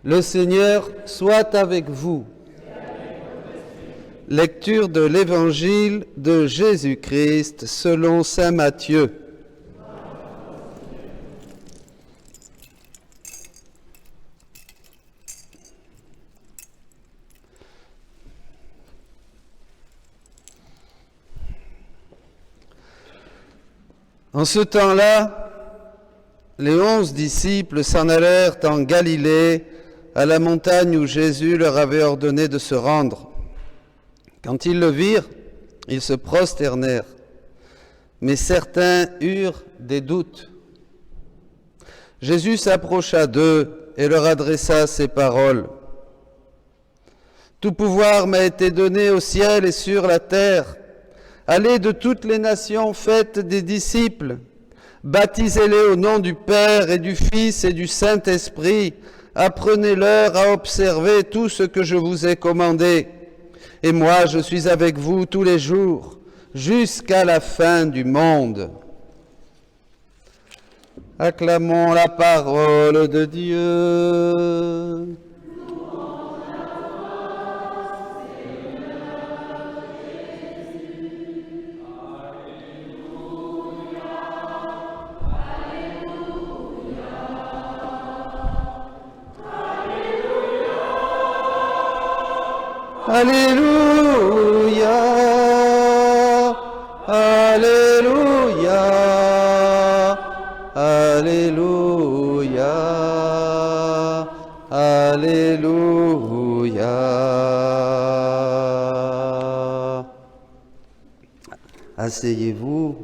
Le Seigneur soit avec vous. Lecture de l'Évangile de Jésus-Christ selon saint Matthieu. En ce temps-là, les 11 disciples s'en allèrent en Galilée, à la montagne où Jésus leur avait ordonné de se rendre. Quand ils le virent, ils se prosternèrent, mais certains eurent des doutes. Jésus s'approcha d'eux et leur adressa ces paroles. « Tout pouvoir m'a été donné au ciel et sur la terre. Allez de toutes les nations, faites des disciples, baptisez-les au nom du Père et du Fils et du Saint-Esprit, apprenez-leur à observer tout ce que je vous ai commandé. Et moi, je suis avec vous tous les jours, jusqu'à la fin du monde. » Acclamons la parole de Dieu. Alléluia, Alléluia, Alléluia, Alléluia. Asseyez-vous.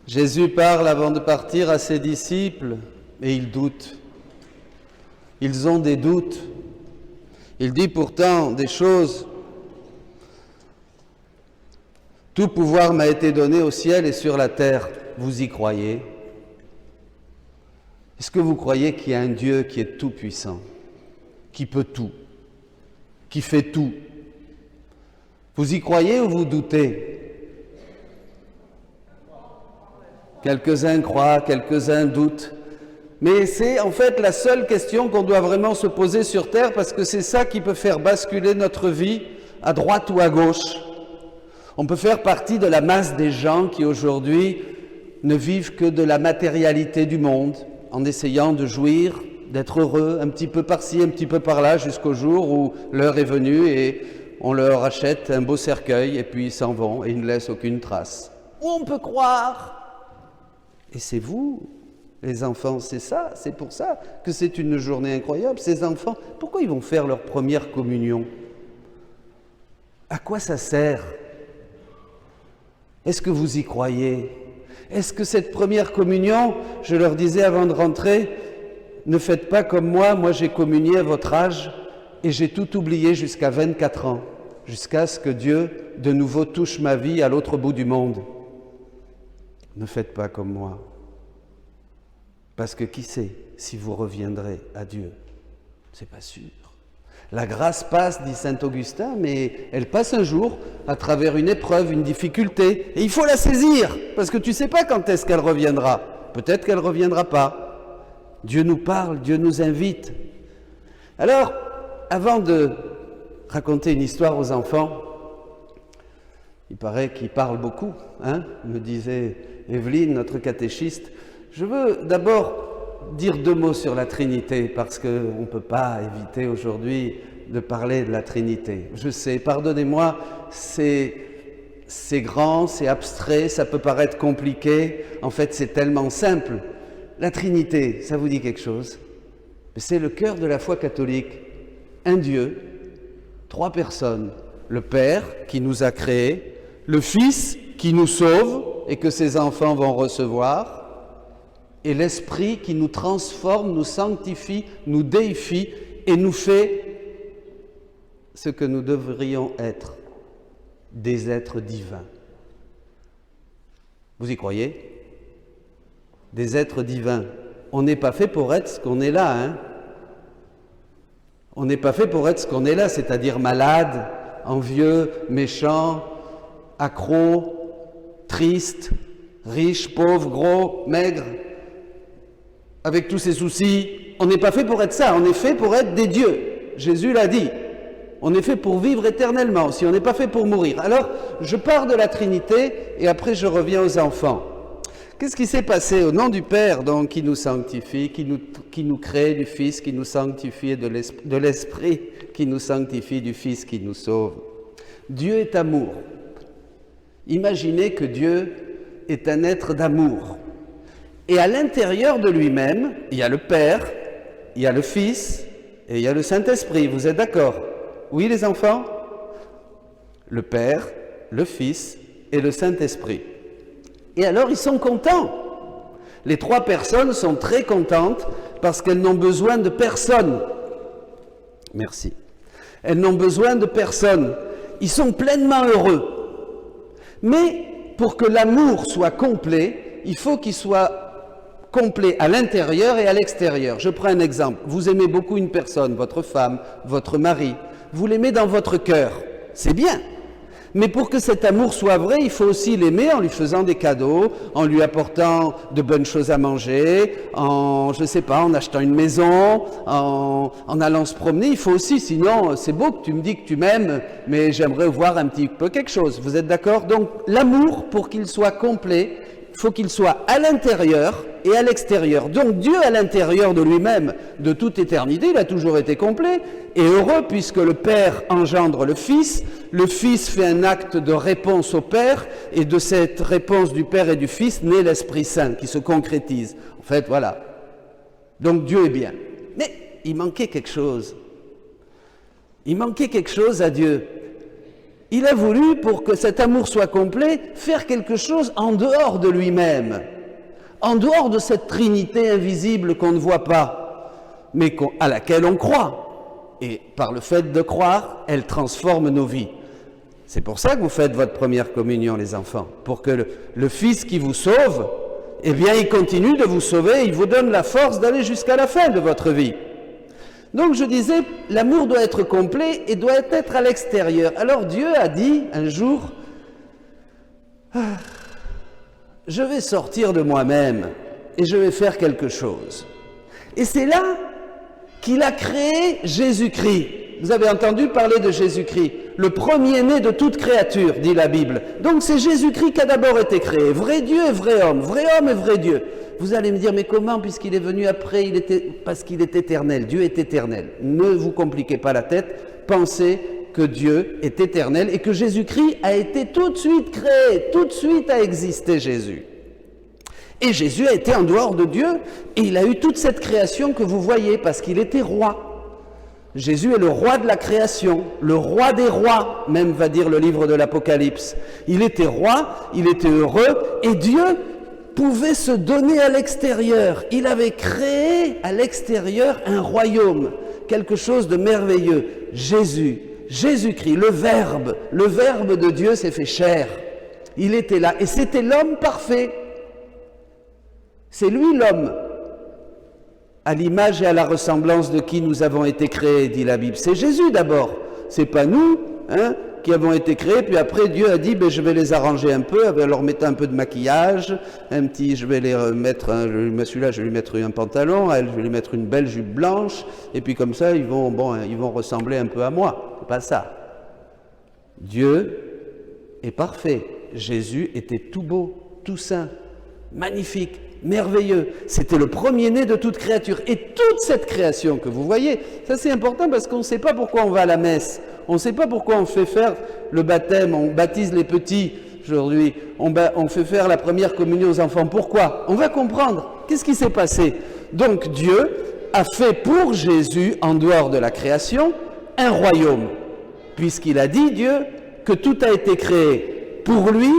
Jésus parle avant de partir à ses disciples et ils doutent. Ils ont des doutes. Il dit pourtant des choses. « Tout pouvoir m'a été donné au ciel et sur la terre. » Vous y croyez? Est-ce que vous croyez qu'il y a un Dieu qui est tout-puissant, qui peut tout, qui fait tout? Vous y croyez ou vous doutez? Quelques-uns croient, quelques-uns doutent. Mais c'est en fait la seule question qu'on doit vraiment se poser sur Terre, parce que c'est ça qui peut faire basculer notre vie à droite ou à gauche. On peut faire partie de la masse des gens qui aujourd'hui ne vivent que de la matérialité du monde, en essayant de jouir, d'être heureux, un petit peu par-ci, un petit peu par-là, jusqu'au jour où l'heure est venue et on leur achète un beau cercueil et puis ils s'en vont et ils ne laissent aucune trace. Ou on peut croire. Et c'est vous, les enfants, c'est ça, c'est pour ça que c'est une journée incroyable. Ces enfants, pourquoi ils vont faire leur première communion? À quoi ça sert? Est-ce que vous y croyez? Est-ce que cette première communion, je leur disais avant de rentrer, ne faites pas comme moi j'ai communié à votre âge et j'ai tout oublié jusqu'à 24 ans, jusqu'à ce que Dieu de nouveau touche ma vie à l'autre bout du monde. Ne faites pas comme moi. Parce que qui sait si vous reviendrez à Dieu? C'est pas sûr. La grâce passe, dit saint Augustin, mais elle passe un jour à travers une épreuve, une difficulté. Et il faut la saisir, parce que tu ne sais pas quand est-ce qu'elle reviendra. Peut-être qu'elle ne reviendra pas. Dieu nous parle, Dieu nous invite. Alors, avant de raconter une histoire aux enfants, il paraît qu'ils parlent beaucoup, me disait Evelyne, notre catéchiste. Je veux d'abord dire 2 mots sur la Trinité, parce qu'on ne peut pas éviter aujourd'hui de parler de la Trinité. Je sais, pardonnez-moi, c'est grand, c'est abstrait, ça peut paraître compliqué. En fait, c'est tellement simple. La Trinité, ça vous dit quelque chose? C'est le cœur de la foi catholique. Un Dieu, 3 personnes. Le Père qui nous a créés, le Fils qui nous sauve et que ses enfants vont recevoir, et l'Esprit qui nous transforme, nous sanctifie, nous déifie et nous fait ce que nous devrions être, des êtres divins. Vous y croyez? Des êtres divins. On n'est pas fait pour être ce qu'on est là, On n'est pas fait pour être ce qu'on est là, c'est-à-dire malade, envieux, méchant, accro, triste, riche, pauvre, gros, maigre, avec tous ses soucis. On n'est pas fait pour être ça, on est fait pour être des dieux. Jésus l'a dit. On est fait pour vivre éternellement aussi, on n'est pas fait pour mourir. Alors, je pars de la Trinité et après je reviens aux enfants. Qu'est-ce qui s'est passé au nom du Père, donc, qui nous sanctifie, qui nous crée, du Fils qui nous sanctifie et de l'Esprit qui nous sanctifie, du Fils qui nous sauve? Dieu est amour. Imaginez que Dieu est un être d'amour. Et à l'intérieur de lui-même, il y a le Père, il y a le Fils et il y a le Saint-Esprit. Vous êtes d'accord? Oui, les enfants? Le Père, le Fils et le Saint-Esprit. Et alors, ils sont contents. Les trois personnes sont très contentes parce qu'elles n'ont besoin de personne. Merci. Elles n'ont besoin de personne. Ils sont pleinement heureux. Mais pour que l'amour soit complet, il faut qu'il soit complet à l'intérieur et à l'extérieur. Je prends un exemple. Vous aimez beaucoup une personne, votre femme, votre mari. Vous l'aimez dans votre cœur. C'est bien. Mais pour que cet amour soit vrai, il faut aussi l'aimer en lui faisant des cadeaux, en lui apportant de bonnes choses à manger, en achetant une maison, en allant se promener. Il faut aussi, sinon, c'est beau que tu me dis que tu m'aimes, mais j'aimerais voir un petit peu quelque chose. Vous êtes d'accord? Donc, l'amour, pour qu'il soit complet, il faut qu'il soit à l'intérieur et à l'extérieur. Donc Dieu, à l'intérieur de lui-même, de toute éternité, il a toujours été complet et heureux puisque le Père engendre le Fils fait un acte de réponse au Père et de cette réponse du Père et du Fils naît l'Esprit Saint qui se concrétise. En fait, voilà. Donc Dieu est bien. Mais il manquait quelque chose. Il manquait quelque chose à Dieu. Il a voulu, pour que cet amour soit complet, faire quelque chose en dehors de lui-même, en dehors de cette Trinité invisible qu'on ne voit pas, mais à laquelle on croit. Et par le fait de croire, elle transforme nos vies. C'est pour ça que vous faites votre première communion, les enfants, pour que le Fils qui vous sauve, eh bien, il continue de vous sauver, il vous donne la force d'aller jusqu'à la fin de votre vie. Donc je disais, l'amour doit être complet et doit être à l'extérieur. Alors Dieu a dit un jour, je vais sortir de moi-même et je vais faire quelque chose. Et c'est là qu'il a créé Jésus-Christ. Vous avez entendu parler de Jésus-Christ, le premier-né de toute créature, dit la Bible. Donc c'est Jésus-Christ qui a d'abord été créé, vrai Dieu et vrai homme et vrai Dieu. Vous allez me dire, mais comment, puisqu'il est venu après, parce qu'il est éternel, Dieu est éternel. Ne vous compliquez pas la tête, pensez que Dieu est éternel et que Jésus-Christ a été tout de suite créé, tout de suite a existé Jésus. Et Jésus a été en dehors de Dieu et il a eu toute cette création que vous voyez parce qu'il était roi. Jésus est le roi de la création, le roi des rois, même va dire le livre de l'Apocalypse. Il était roi, il était heureux et Dieu pouvait se donner à l'extérieur. Il avait créé à l'extérieur un royaume, quelque chose de merveilleux. Jésus-Christ, le Verbe de Dieu s'est fait chair. Il était là et c'était l'homme parfait. C'est lui l'homme, à l'image et à la ressemblance de qui nous avons été créés, dit la Bible. C'est Jésus d'abord, c'est pas nous, qui avons été créés, puis après Dieu a dit, je vais les arranger un peu, alors mettez un peu de maquillage, je vais les mettre, celui-là je vais lui mettre un pantalon, elle je vais lui mettre une belle jupe blanche, et puis comme ça ils vont ressembler un peu à moi. C'est pas ça. Dieu est parfait. Jésus était tout beau, tout saint, magnifique, merveilleux. C'était le premier-né de toute créature. Et toute cette création que vous voyez, ça c'est important parce qu'on ne sait pas pourquoi on va à la messe. On ne sait pas pourquoi on fait faire le baptême, on baptise les petits aujourd'hui, on fait faire la première communion aux enfants. Pourquoi? On va comprendre. Qu'est-ce qui s'est passé? Donc Dieu a fait pour Jésus, en dehors de la création, un royaume. Puisqu'il a dit, Dieu, que tout a été créé pour lui,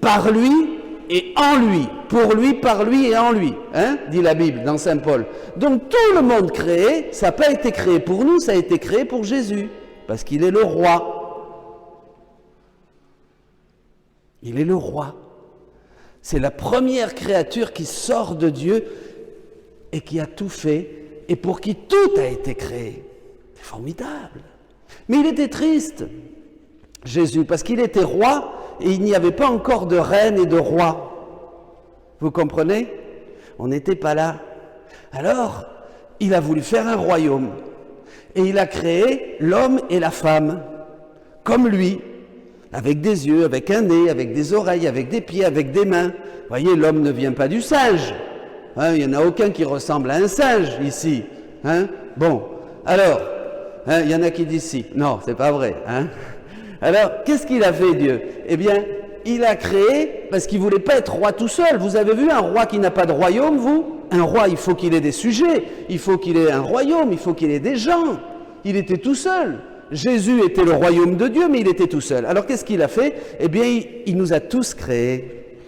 par lui et en lui. Pour lui, par lui et en lui, dit la Bible dans Saint Paul. Donc tout le monde créé, ça n'a pas été créé pour nous, ça a été créé pour Jésus. Parce qu'il est le roi. Il est le roi. C'est la première créature qui sort de Dieu et qui a tout fait et pour qui tout a été créé. C'est formidable. Mais il était triste, Jésus, parce qu'il était roi et il n'y avait pas encore de reine et de roi. Vous comprenez? On n'était pas là. Alors, il a voulu faire un royaume. Et il a créé l'homme et la femme, comme lui, avec des yeux, avec un nez, avec des oreilles, avec des pieds, avec des mains. Vous voyez, l'homme ne vient pas du singe. Hein, il n'y en a aucun qui ressemble à un singe ici. Hein? Bon, alors, hein, il y en a qui disent si. Non, c'est pas vrai. Hein? Alors, qu'est-ce qu'il a fait, Dieu? Eh bien, il a créé, parce qu'il ne voulait pas être roi tout seul. Vous avez vu un roi qui n'a pas de royaume, vous? Un roi, il faut qu'il ait des sujets, il faut qu'il ait un royaume, il faut qu'il ait des gens. Il était tout seul. Jésus était le royaume de Dieu, mais il était tout seul. Alors qu'est-ce qu'il a fait? Eh bien, il nous a tous créés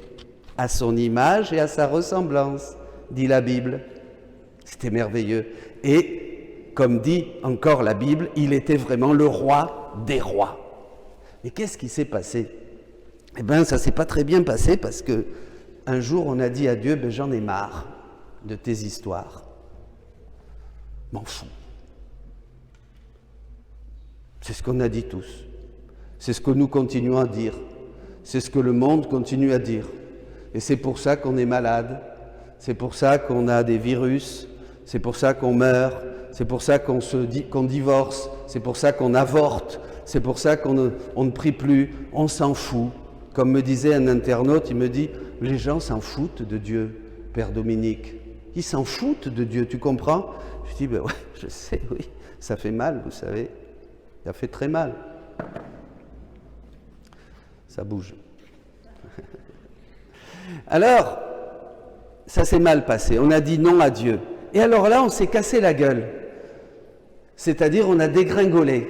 à son image et à sa ressemblance, dit la Bible. C'était merveilleux. Et, comme dit encore la Bible, il était vraiment le roi des rois. Mais qu'est-ce qui s'est passé? Eh bien, ça ne s'est pas très bien passé parce que un jour, on a dit à Dieu, ben, j'en ai marre de tes histoires. M'en fous. C'est ce qu'on a dit tous. C'est ce que nous continuons à dire. C'est ce que le monde continue à dire. Et c'est pour ça qu'on est malade. C'est pour ça qu'on a des virus. C'est pour ça qu'on meurt. C'est pour ça qu'on divorce. C'est pour ça qu'on avorte. C'est pour ça qu'on ne prie plus. On s'en fout. Comme me disait un internaute, il me dit, les gens s'en foutent de Dieu, Père Dominique. Ils s'en foutent de Dieu, tu comprends? Je dis, ben ouais, je sais, oui, ça fait mal, vous savez. Ça fait très mal. Ça bouge. Alors, ça s'est mal passé. On a dit non à Dieu. Et alors là, on s'est cassé la gueule. C'est-à-dire, on a dégringolé.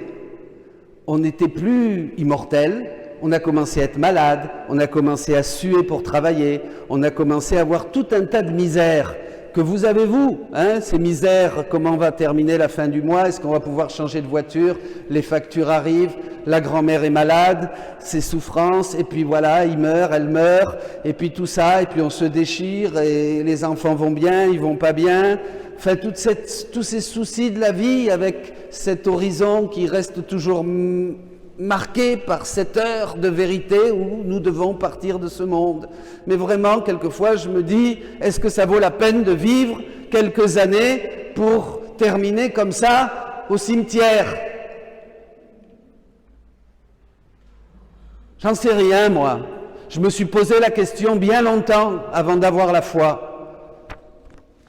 On n'était plus immortel. On a commencé à être malade. On a commencé à suer pour travailler. On a commencé à avoir tout un tas de misères. Que vous avez, vous, hein, ces misères, comment on va terminer la fin du mois, est-ce qu'on va pouvoir changer de voiture, les factures arrivent, la grand-mère est malade, ses souffrances, et puis voilà, il meurt, elle meurt, et puis tout ça, et puis on se déchire, et les enfants vont bien, ils vont pas bien, enfin tous ces soucis de la vie avec cet horizon qui reste toujours marqué par cette heure de vérité où nous devons partir de ce monde. Mais vraiment, quelquefois, je me dis, est-ce que ça vaut la peine de vivre quelques années pour terminer comme ça au cimetière? J'en sais rien, moi. Je me suis posé la question bien longtemps avant d'avoir la foi.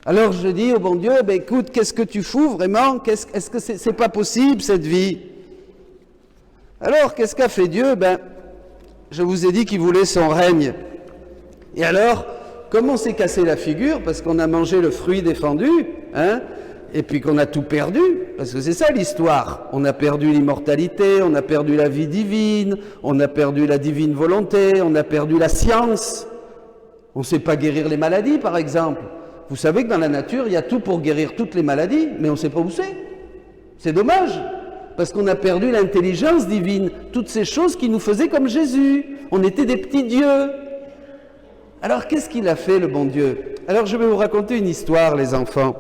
Alors je dis au bon Dieu, ben écoute, qu'est-ce que tu fous vraiment? Est-ce que c'est pas possible cette vie? Alors, qu'est-ce qu'a fait Dieu? Ben, je vous ai dit qu'il voulait son règne. Et alors, comme on s'est cassé la figure, parce qu'on a mangé le fruit défendu, hein, et puis qu'on a tout perdu, parce que c'est ça l'histoire. On a perdu l'immortalité, on a perdu la vie divine, on a perdu la divine volonté, on a perdu la science. On ne sait pas guérir les maladies, par exemple. Vous savez que dans la nature, il y a tout pour guérir toutes les maladies, mais on ne sait pas où c'est. C'est dommage. Parce qu'on a perdu l'intelligence divine, toutes ces choses qui nous faisaient comme Jésus. On était des petits dieux. Alors, qu'est-ce qu'il a fait, le bon Dieu? Alors, je vais vous raconter une histoire, les enfants.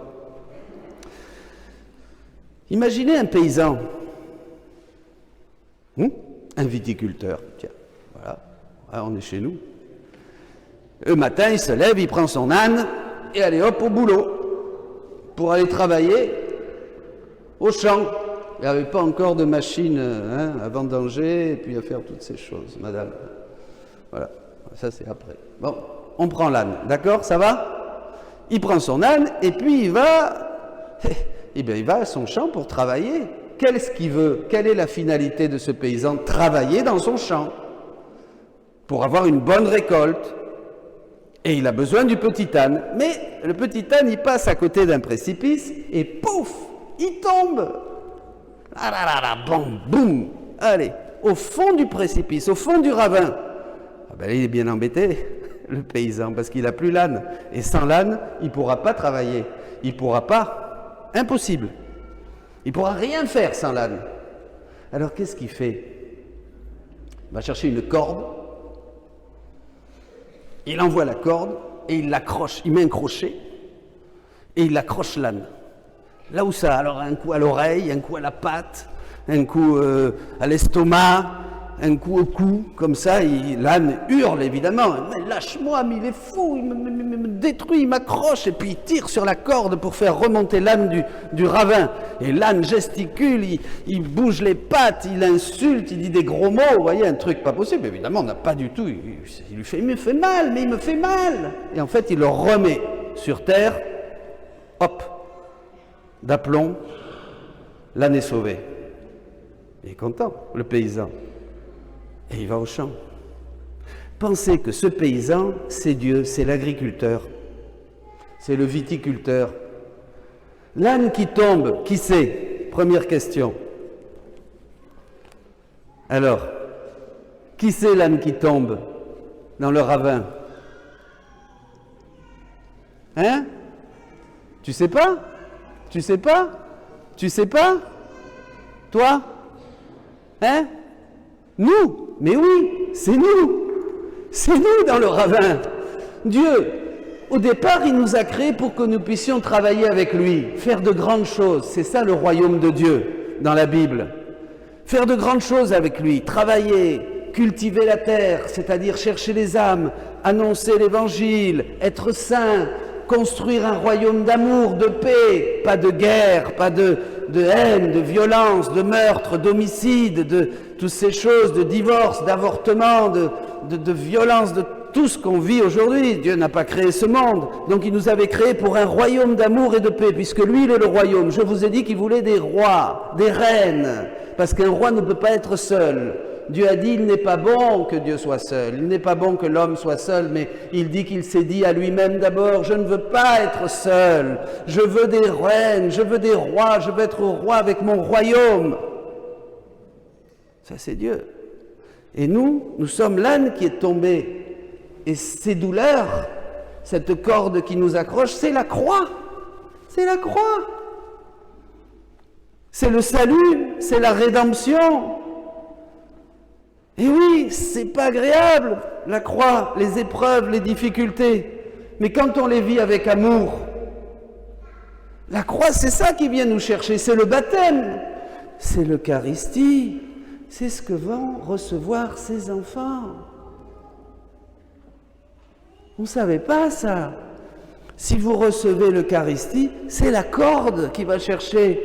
Imaginez un paysan, un viticulteur. Tiens, voilà, on est chez nous. Le matin, il se lève, il prend son âne, et allez hop, au boulot, pour aller travailler au champ. Il n'y avait pas encore de machine à vendanger et puis à faire toutes ces choses, madame. Voilà, ça c'est après. Bon, on prend l'âne, d'accord, ça va? Il prend son âne et puis il va à son champ pour travailler. Qu'est-ce qu'il veut? Quelle est la finalité de ce paysan? Travailler dans son champ pour avoir une bonne récolte. Et il a besoin du petit âne. Mais le petit âne, il passe à côté d'un précipice et pouf, il tombe. Ah là là là, boum, boum, allez, au fond du précipice, au fond du ravin. Ah ben, il est bien embêté, le paysan, parce qu'il n'a plus l'âne. Et sans l'âne, il ne pourra pas travailler. Il ne pourra pas, impossible. Il ne pourra rien faire sans l'âne. Alors qu'est-ce qu'il fait? Il va chercher une corde, il envoie la corde et il l'accroche, il met un crochet et il accroche l'âne. Là où ça, alors un coup à l'oreille, un coup à la patte, un coup à l'estomac, un coup au cou, comme ça, l'âne hurle évidemment. Mais lâche-moi, mais il est fou, il me détruit, il m'accroche, et puis il tire sur la corde pour faire remonter l'âne du ravin. Et l'âne gesticule, il bouge les pattes, il insulte, il dit des gros mots, vous voyez, un truc pas possible. Évidemment, on n'a pas du tout, il me fait mal, mais il me fait mal. Et en fait, il le remet sur terre, hop, d'aplomb, l'âne est sauvé. Il est content, le paysan. Et il va au champ. Pensez que ce paysan, c'est Dieu, c'est l'agriculteur, c'est le viticulteur. L'âne qui tombe, qui c'est? Première question. Alors, qui c'est l'âne qui tombe dans le ravin? Hein? Tu sais pas? Tu sais pas? Tu sais pas? Toi? Hein? Nous? Mais oui, c'est nous. C'est nous dans le ravin. Dieu, au départ, il nous a créés pour que nous puissions travailler avec lui, faire de grandes choses. C'est ça le royaume de Dieu dans la Bible. Faire de grandes choses avec lui, travailler, cultiver la terre, c'est-à-dire chercher les âmes, annoncer l'évangile, être saint, construire un royaume d'amour, de paix, pas de guerre, pas de haine, de violence, de meurtre, d'homicide, de toutes ces choses, de divorce, d'avortement, de violence, de tout ce qu'on vit aujourd'hui. Dieu n'a pas créé ce monde, donc il nous avait créé pour un royaume d'amour et de paix, puisque lui, il est le royaume. Je vous ai dit qu'il voulait des rois, des reines, parce qu'un roi ne peut pas être seul. Dieu a dit, il n'est pas bon que Dieu soit seul, il n'est pas bon que l'homme soit seul, mais il dit qu'il s'est dit à lui-même d'abord, je ne veux pas être seul, je veux des reines, je veux des rois, je veux être roi avec mon royaume. Ça c'est Dieu. Et nous sommes l'âne qui est tombé. Et ces douleurs, cette corde qui nous accroche, c'est la croix. C'est la croix. C'est le salut, c'est la rédemption. Et oui, c'est pas agréable, la croix, les épreuves, les difficultés. Mais quand on les vit avec amour, la croix, c'est ça qui vient nous chercher, c'est le baptême, c'est l'Eucharistie, c'est ce que vont recevoir ces enfants. On ne savait pas ça. Si vous recevez l'Eucharistie, c'est la corde qui va chercher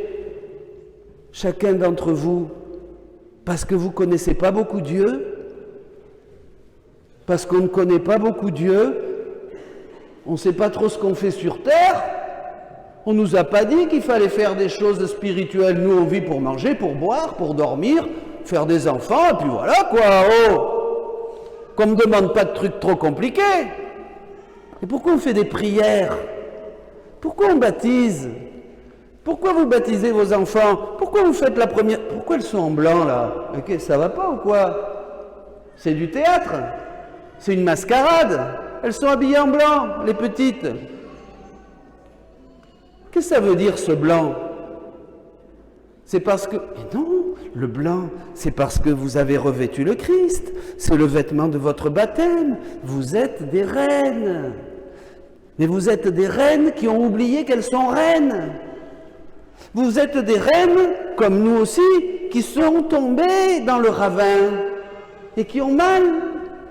chacun d'entre vous. Parce que vous ne connaissez pas beaucoup Dieu, parce qu'on ne connaît pas beaucoup Dieu, on ne sait pas trop ce qu'on fait sur terre, on ne nous a pas dit qu'il fallait faire des choses spirituelles. Nous, on vit pour manger, pour boire, pour dormir, faire des enfants, et puis voilà quoi, oh, qu'on ne me demande pas de trucs trop compliqués. Et pourquoi on fait des prières? Pourquoi on baptise? Pourquoi vous baptisez vos enfants? Pourquoi vous faites la première... Pourquoi elles sont en blanc, là? Okay, ça va pas ou quoi? C'est du théâtre. C'est une mascarade. Elles sont habillées en blanc, les petites. Qu'est-ce que ça veut dire, ce blanc? C'est parce que... Mais non, le blanc, c'est parce que vous avez revêtu le Christ. C'est le vêtement de votre baptême. Vous êtes des reines. Mais vous êtes des reines qui ont oublié qu'elles sont reines. Vous êtes des reines, comme nous aussi, qui sont tombées dans le ravin et qui ont mal.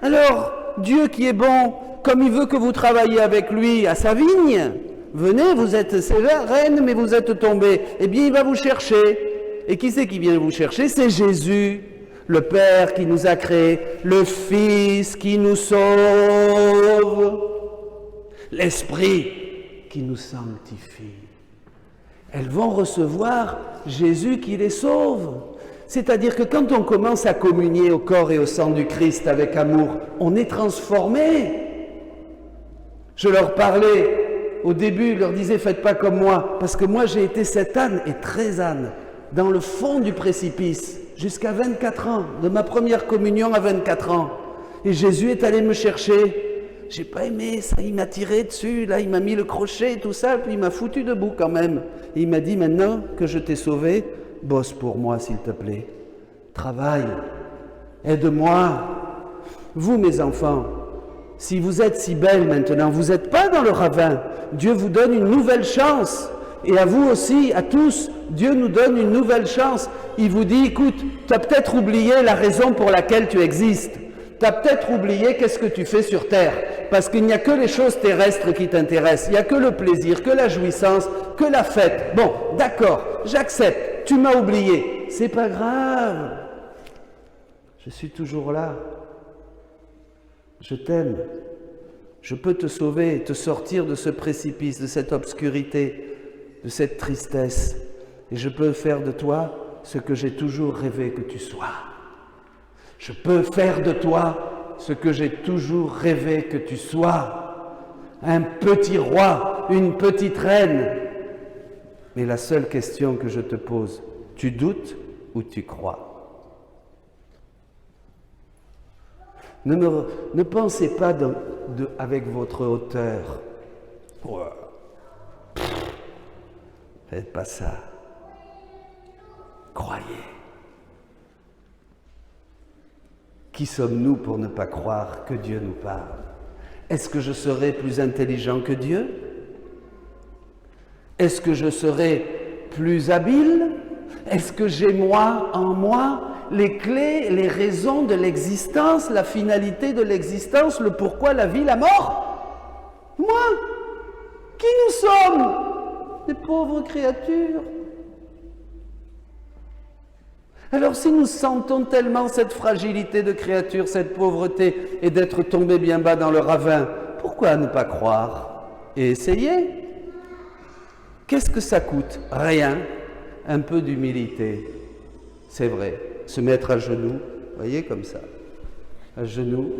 Alors, Dieu qui est bon, comme il veut que vous travailliez avec lui à sa vigne, venez, vous êtes ces reines, mais vous êtes tombées. Eh bien, il va vous chercher. Et qui c'est qui vient vous chercher? C'est Jésus, le Père qui nous a créés, le Fils qui nous sauve, l'Esprit qui nous sanctifie. Elles vont recevoir Jésus qui les sauve. C'est-à-dire que quand on commence à communier au corps et au sang du Christ avec amour, on est transformé. Je leur parlais au début, je leur disais, faites pas comme moi, parce que moi j'ai été cet âne, et très âne, dans le fond du précipice, jusqu'à 24 ans, de ma première communion à 24 ans. Et Jésus est allé me chercher. J'ai pas aimé ça, il m'a tiré dessus, là il m'a mis le crochet et tout ça, puis il m'a foutu debout quand même. Et il m'a dit, maintenant que je t'ai sauvé, bosse pour moi s'il te plaît. Travaille, aide-moi. Vous mes enfants, si vous êtes si belles maintenant, vous n'êtes pas dans le ravin. Dieu vous donne une nouvelle chance. Et à vous aussi, à tous, Dieu nous donne une nouvelle chance. il vous dit, écoute, tu as peut-être oublié la raison pour laquelle tu existes. Tu as peut-être oublié qu'est-ce que tu fais sur Terre. Parce qu'il n'y a que les choses terrestres qui t'intéressent. Il n'y a que le plaisir, que la jouissance, que la fête. Bon, d'accord, j'accepte. Tu m'as oublié. C'est pas grave. Je suis toujours là. Je t'aime. Je peux te sauver, te sortir de ce précipice, de cette obscurité, de cette tristesse. Et je peux faire de toi ce que j'ai toujours rêvé que tu sois. Je peux faire de toi ce que j'ai toujours rêvé que tu sois. Un petit roi, une petite reine. Mais la seule question que je te pose, tu doutes ou tu crois ? Ne pensez pas avec votre hauteur. Faites pas ça. Croyez. Qui sommes-nous pour ne pas croire que Dieu nous parle? Est-ce que je serai plus intelligent que Dieu? Est-ce que je serai plus habile? Est-ce que j'ai en moi les clés, les raisons de l'existence, la finalité de l'existence, le pourquoi, la vie, la mort? Moi? Qui nous sommes? Des pauvres créatures. Alors si nous sentons tellement cette fragilité de créature, cette pauvreté, et d'être tombés bien bas dans le ravin, pourquoi ne pas croire et essayer? Qu'est-ce que ça coûte? Rien. Un peu d'humilité. C'est vrai. Se mettre à genoux, voyez, comme ça, à genoux,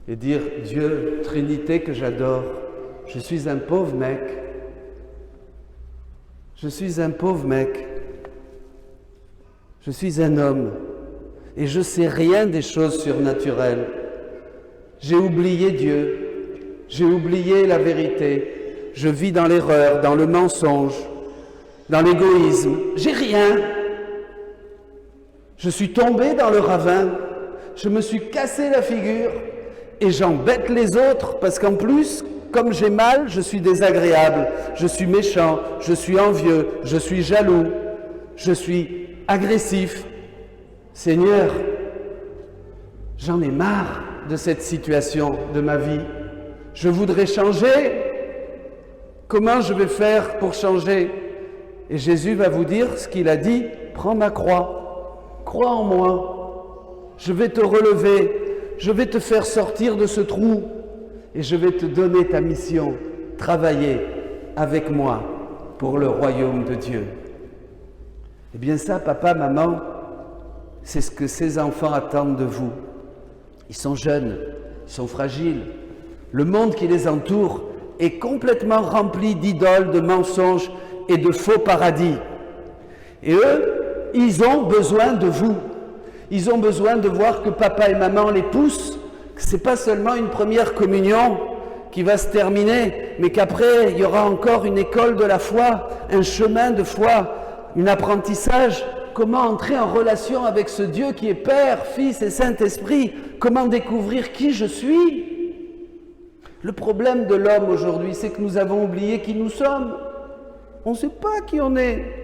et dire, Dieu, Trinité que j'adore, je suis un pauvre mec. Je suis un pauvre mec. Je suis un homme et je ne sais rien des choses surnaturelles. J'ai oublié Dieu, j'ai oublié la vérité. Je vis dans l'erreur, dans le mensonge, dans l'égoïsme. J'ai rien. Je suis tombé dans le ravin, je me suis cassé la figure et j'embête les autres parce qu'en plus, comme j'ai mal, je suis désagréable, je suis méchant, je suis envieux, je suis jaloux, je suis agressif. Seigneur, j'en ai marre de cette situation de ma vie. Je voudrais changer. Comment je vais faire pour changer? Et Jésus va vous dire ce qu'il a dit, prends ma croix. Crois en moi, je vais te relever, je vais te faire sortir de ce trou et je vais te donner ta mission, travailler avec moi pour le royaume de Dieu. Eh bien ça, papa, maman, c'est ce que ces enfants attendent de vous. Ils sont jeunes, ils sont fragiles. Le monde qui les entoure est complètement rempli d'idoles, de mensonges et de faux paradis. Et eux, ils ont besoin de vous. Ils ont besoin de voir que papa et maman les poussent, que ce n'est pas seulement une première communion qui va se terminer, mais qu'après, il y aura encore une école de la foi, un chemin de foi, un apprentissage. Comment entrer en relation avec ce Dieu qui est Père, Fils et Saint-Esprit? Comment découvrir qui je suis? Le problème de l'homme aujourd'hui, c'est que nous avons oublié qui nous sommes. On ne sait pas qui on est.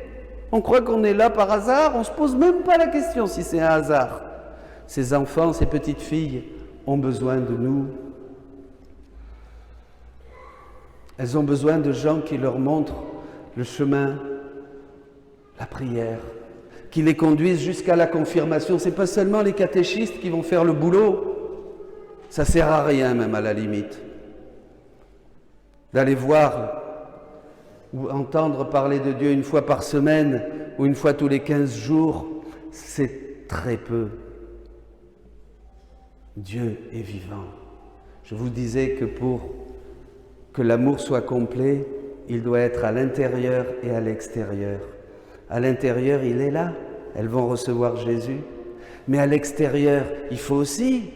On croit qu'on est là par hasard, on ne se pose même pas la question si c'est un hasard. Ces enfants, ces petites filles ont besoin de nous. Elles ont besoin de gens qui leur montrent le chemin, la prière, qui les conduisent jusqu'à la confirmation. Ce n'est pas seulement les catéchistes qui vont faire le boulot. Ça ne sert à rien même à la limite. D'aller voir ou entendre parler de Dieu une fois par semaine ou une fois tous les 15 jours, c'est très peu. Dieu est vivant. Je vous disais que pour que l'amour soit complet, il doit être à l'intérieur et à l'extérieur. À l'intérieur, il est là. Elles vont recevoir Jésus. Mais à l'extérieur, il faut aussi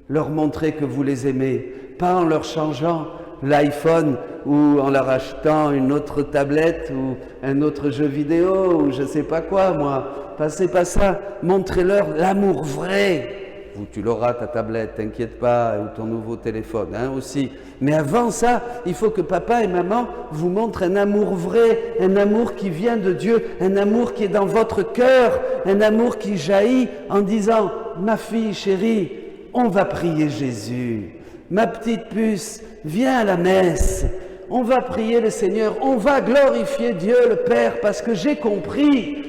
leur montrer que vous les aimez, pas en leur changeant l'iPhone ou en leur achetant une autre tablette ou un autre jeu vidéo ou je ne sais pas quoi, moi. C'est pas ça. Montrez-leur l'amour vrai. tu l'auras, ta tablette, t'inquiète pas, ou ton nouveau téléphone aussi. Mais avant ça, il faut que papa et maman vous montrent un amour vrai, un amour qui vient de Dieu, un amour qui est dans votre cœur, un amour qui jaillit en disant « Ma fille chérie, on va prier Jésus. Ma petite puce, viens à la messe. On va prier le Seigneur, on va glorifier Dieu le Père parce que j'ai compris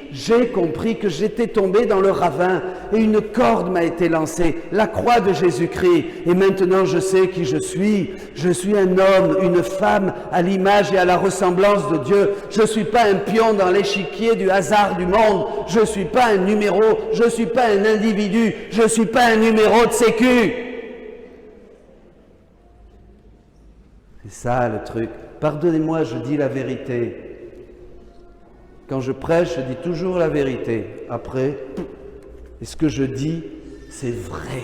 que j'étais tombé dans le ravin et une corde m'a été lancée, la croix de Jésus-Christ. Et maintenant je sais qui je suis. Je suis un homme, une femme à l'image et à la ressemblance de Dieu. Je ne suis pas un pion dans l'échiquier du hasard du monde. Je ne suis pas un numéro, je ne suis pas un individu, je ne suis pas un numéro de sécu. C'est ça le truc. Pardonnez-moi, je dis la vérité. Quand je prêche, je dis toujours la vérité. Après, et ce que je dis, c'est vrai.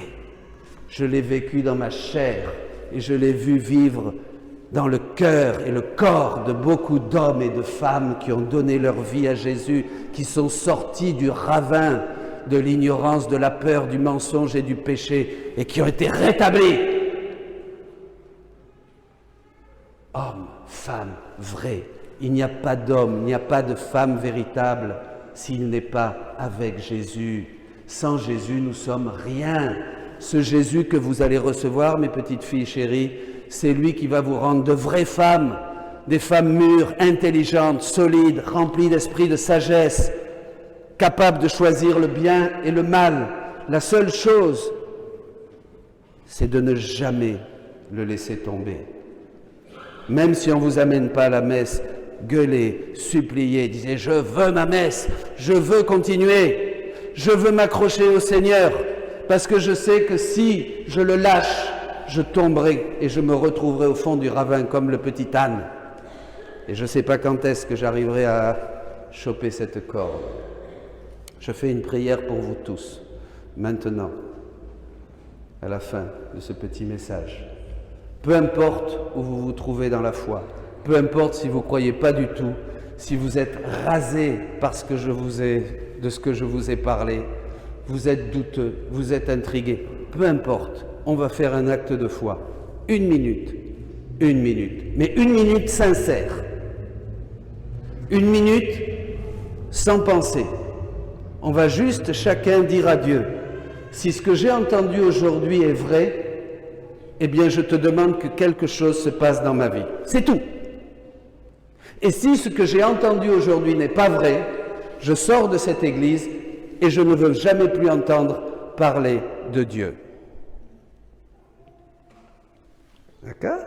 Je l'ai vécu dans ma chair et je l'ai vu vivre dans le cœur et le corps de beaucoup d'hommes et de femmes qui ont donné leur vie à Jésus, qui sont sortis du ravin de l'ignorance, de la peur, du mensonge et du péché et qui ont été rétablis. Homme, femme, vrai. Il n'y a pas d'homme, il n'y a pas de femme véritable s'il n'est pas avec Jésus. Sans Jésus, nous sommes rien. Ce Jésus que vous allez recevoir, mes petites filles chéries, c'est lui qui va vous rendre de vraies femmes, des femmes mûres, intelligentes, solides, remplies d'esprit de sagesse, capables de choisir le bien et le mal. La seule chose, c'est de ne jamais le laisser tomber. Même si on ne vous amène pas à la messe, gueulez, suppliez, disez « Je veux ma messe, je veux continuer, je veux m'accrocher au Seigneur, parce que je sais que si je le lâche, je tomberai et je me retrouverai au fond du ravin comme le petit âne. Et je ne sais pas quand est-ce que j'arriverai à choper cette corde. » Je fais une prière pour vous tous, maintenant, à la fin de ce petit message. Peu importe où vous vous trouvez dans la foi, peu importe si vous ne croyez pas du tout, si vous êtes rasé parce que de ce que je vous ai parlé, vous êtes douteux, vous êtes intrigué, peu importe, on va faire un acte de foi. 1 minute, mais 1 minute sincère. 1 minute sans penser. On va juste chacun dire à Dieu, si ce que j'ai entendu aujourd'hui est vrai, eh bien, je te demande que quelque chose se passe dans ma vie. C'est tout. Et si ce que j'ai entendu aujourd'hui n'est pas vrai, je sors de cette église et je ne veux jamais plus entendre parler de Dieu. D'accord ?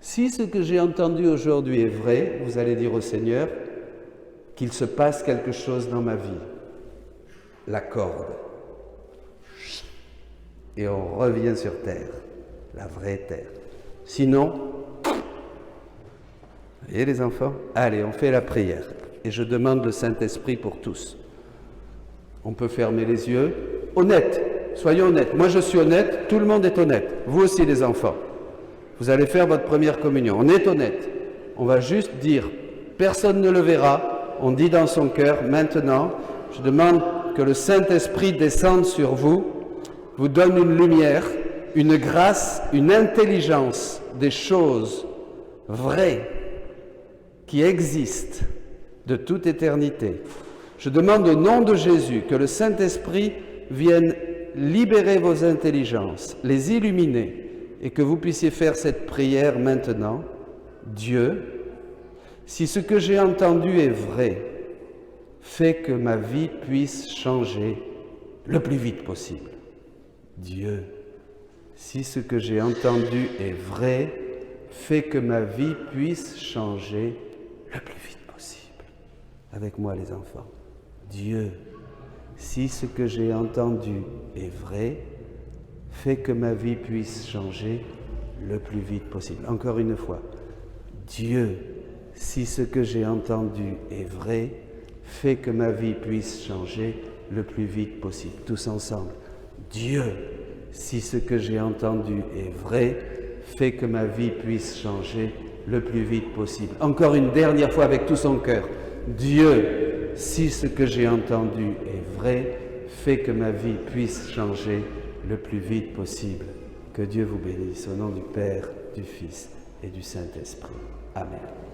Si ce que j'ai entendu aujourd'hui est vrai, vous allez dire au Seigneur qu'il se passe quelque chose dans ma vie. La corde. Et on revient sur terre. La vraie terre. Sinon, vous voyez les enfants? Allez, on fait la prière. Et je demande le Saint-Esprit pour tous. On peut fermer les yeux. Honnête, soyons honnêtes. Moi je suis honnête, tout le monde est honnête. Vous aussi les enfants. Vous allez faire votre première communion. On est honnête. On va juste dire, personne ne le verra. On dit dans son cœur, maintenant, je demande que le Saint-Esprit descende sur vous, vous donne une lumière, une grâce, une intelligence des choses vraies qui existent de toute éternité. Je demande au nom de Jésus que le Saint-Esprit vienne libérer vos intelligences, les illuminer, et que vous puissiez faire cette prière maintenant. Dieu, si ce que j'ai entendu est vrai, fais que ma vie puisse changer le plus vite possible. Dieu, si ce que j'ai entendu est vrai, fais que ma vie puisse changer le plus vite possible. Avec moi les enfants. Dieu, si ce que j'ai entendu est vrai, fais que ma vie puisse changer le plus vite possible. Encore une fois. Dieu, si ce que j'ai entendu est vrai, fais que ma vie puisse changer le plus vite possible. Tous ensemble. Dieu, si ce que j'ai entendu est vrai, fais que ma vie puisse changer le plus vite possible. Encore une dernière fois avec tout son cœur. Dieu, si ce que j'ai entendu est vrai, fais que ma vie puisse changer le plus vite possible. Que Dieu vous bénisse au nom du Père, du Fils et du Saint-Esprit. Amen.